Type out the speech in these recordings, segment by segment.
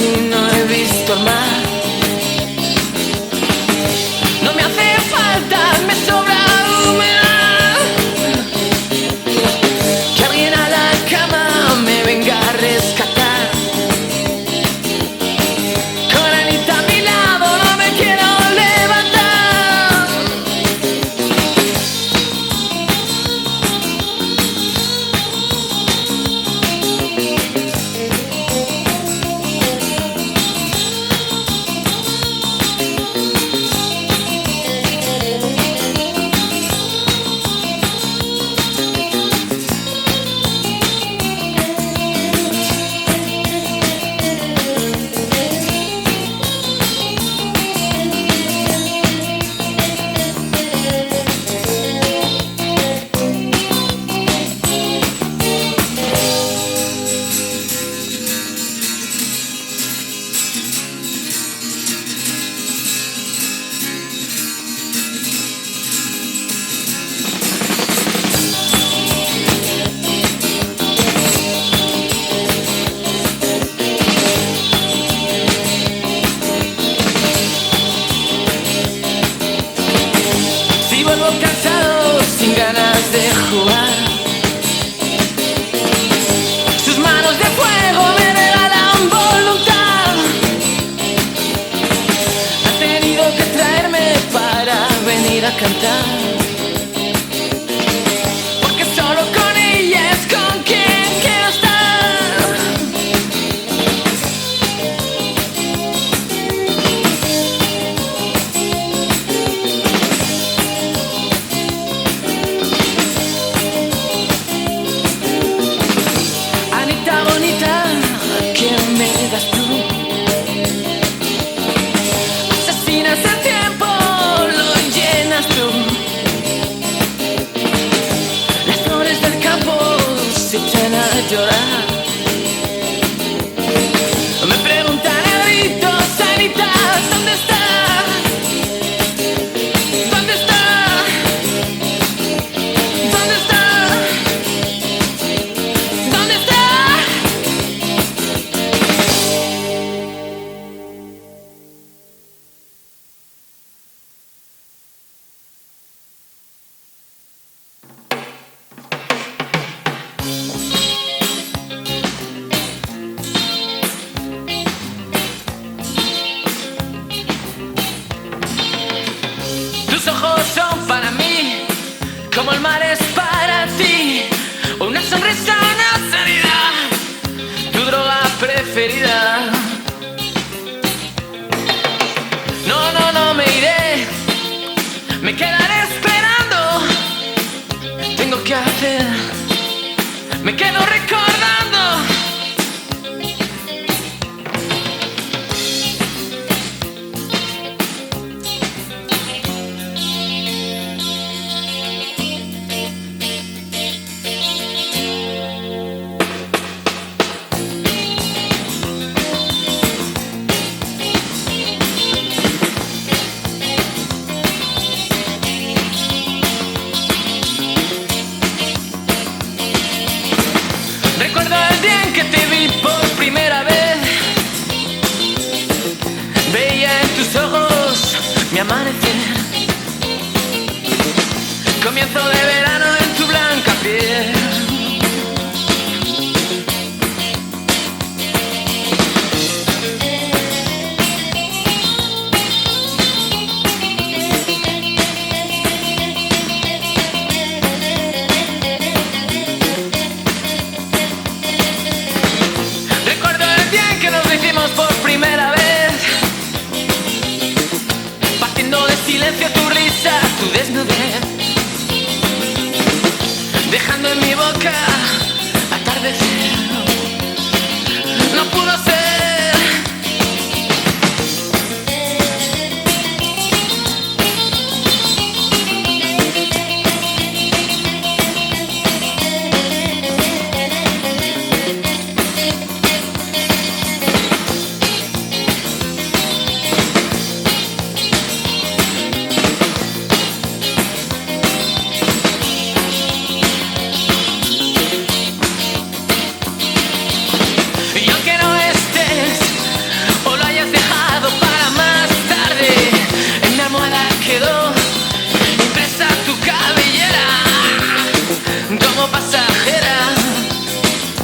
y no he visto el mar. No me hace falta, me sobra humedad. Que alguien a la cama me venga a rescatar. Con Anita a mi lado no me quiero levantar. Si vuelvo cansado, sin ganas de jugar, sus manos de fuego me regalan voluntad. Ha tenido que traerme para venir a cantar, porque solo con ella es con quien quiero estar. Anita bonita, ¿qué me das tú? Asesinas el tiempo, lo llenas tú. Las flores del campo se echan a llorar. Me preguntan a gritos, Anita, ¿dónde está? ¿Dónde está? ¿Dónde está? ¿Dónde está? Tus ojos son para mí como el mar es para ti. Una sonrisa, una sanidad, tu droga preferida. No, no, no me iré, me quedaré esperando. Tengo que hacer, me quedo recordando. Recuerdo el día en que te vi por primera vez. Veía en tus ojos mi amanecer. Comienzo de verano en tu blanca piel. Recuerdo el día en que nos hicimos por primera vez, partiendo de silencio tu risa, tu desnudez, dejando en mi boca atardecer. No pudo ser. Y aunque no esté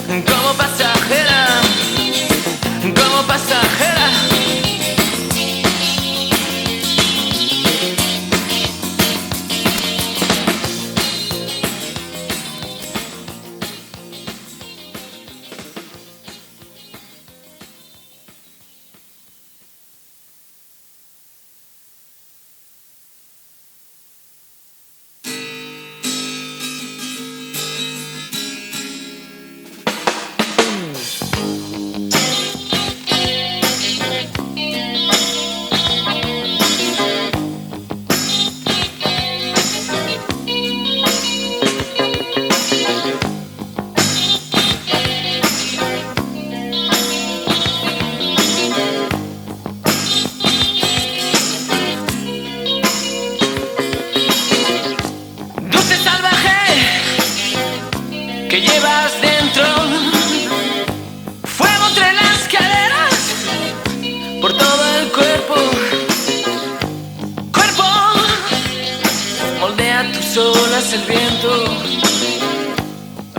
como pasajera, como pasajera. Que llevas dentro, fuego entre las caderas, por todo el cuerpo, cuerpo, moldea tus olas el viento,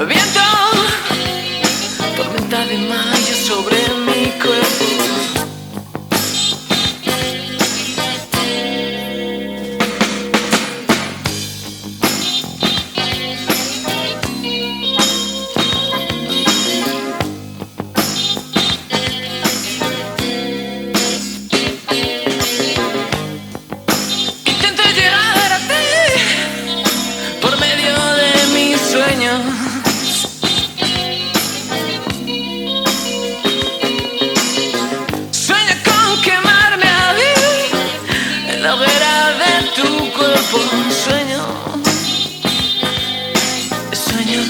viento, tormenta de mayo sobre mi cuerpo. Sueña con quemarme a mí en la hoguera de tu cuerpo. Sueño, sueño.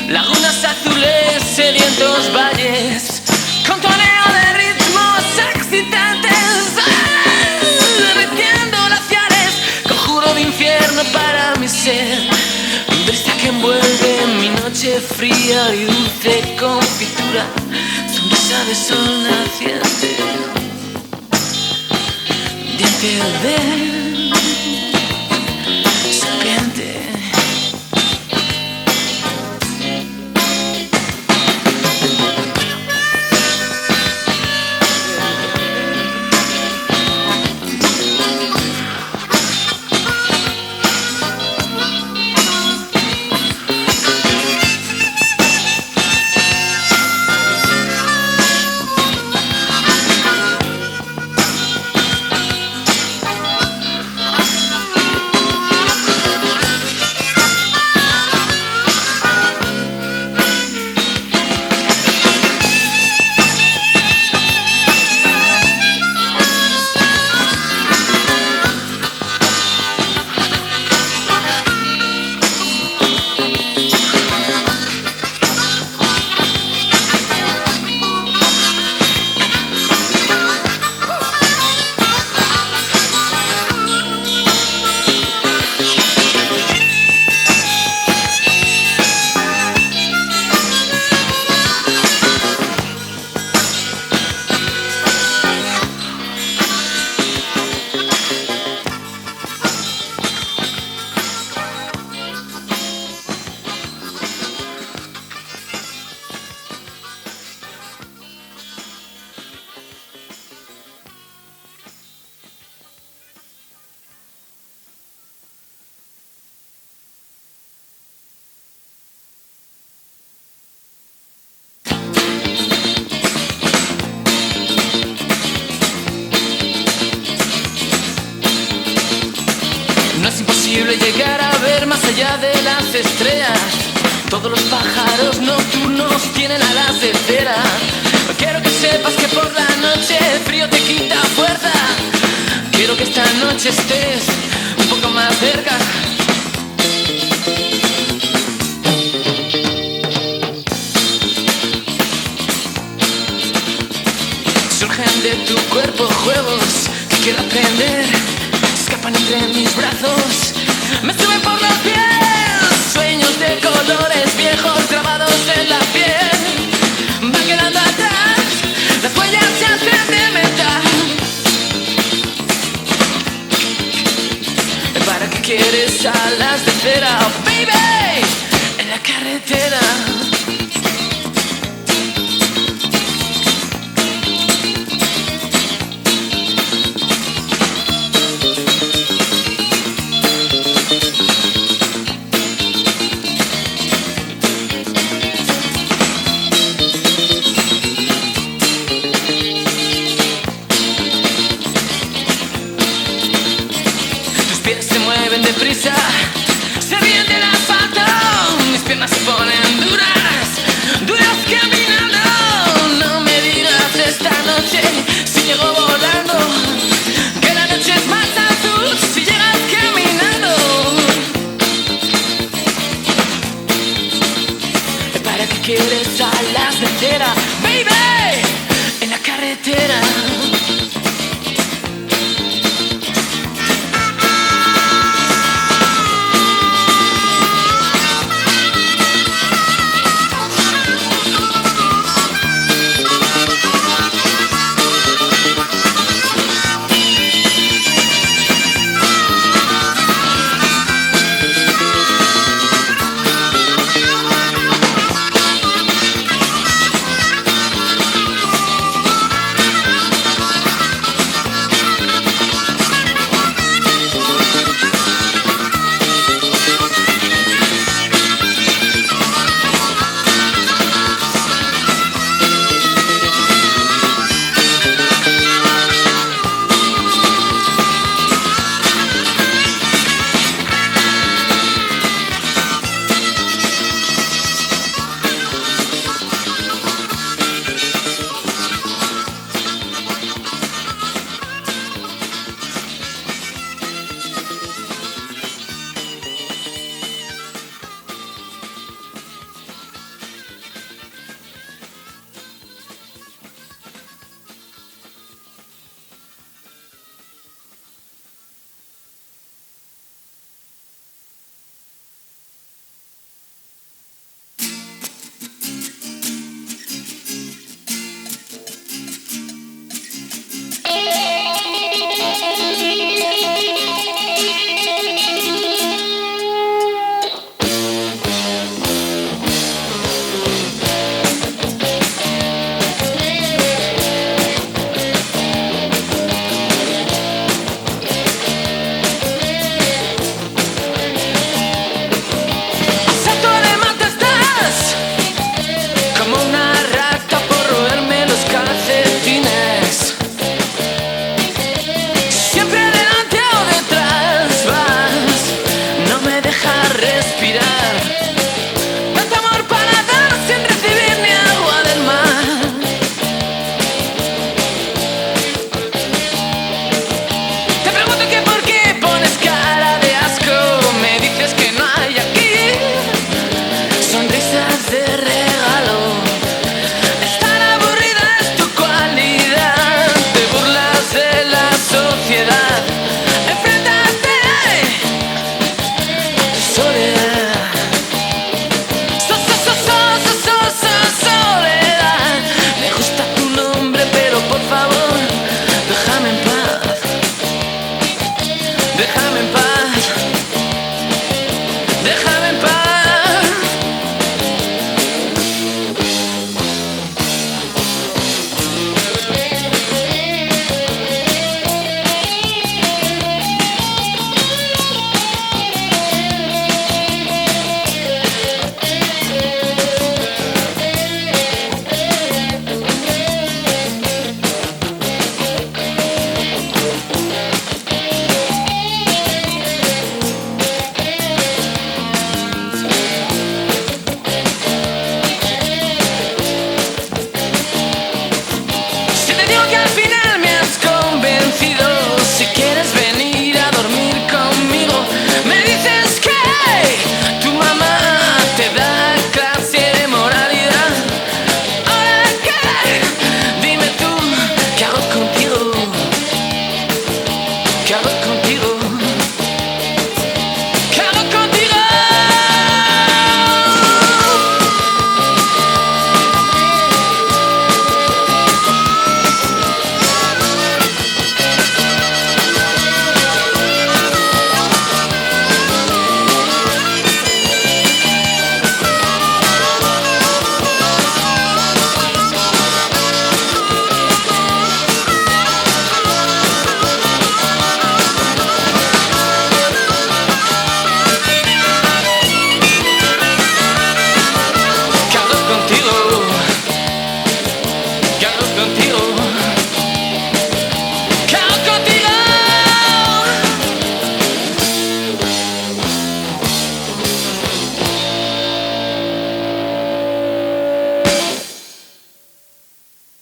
Lagunas azules, sedientos valles, con toneo de ritmos excitantes, derritiendo glaciares, conjuro de infierno para mi ser, brisa que envuelve mi noche fría y dulce confitura, sonrisa de sol naciente, diente de serpiente. No es imposible llegar a ver más allá de las estrellas. Todo tienen alas de cera. Quiero que sepas que por la noche el frío te quita fuerza. Quiero que esta noche estés un poco más cerca. Surgen de tu cuerpo juegos que quiero aprender. Escapan entre mis brazos, me suben por los pies. Sueños de colores viejos grabados en la piel. Van quedando atrás, las huellas se hacen de metal. ¿Para qué quieres alas de cera, baby? En la carretera. Deprisa, se ríen del asfalto, mis piernas se ponen duras, duras caminando. No me digas esta noche si llego volando, que la noche es más azul si llegas caminando. ¿Para qué quieres alas de cera, baby? En la carretera.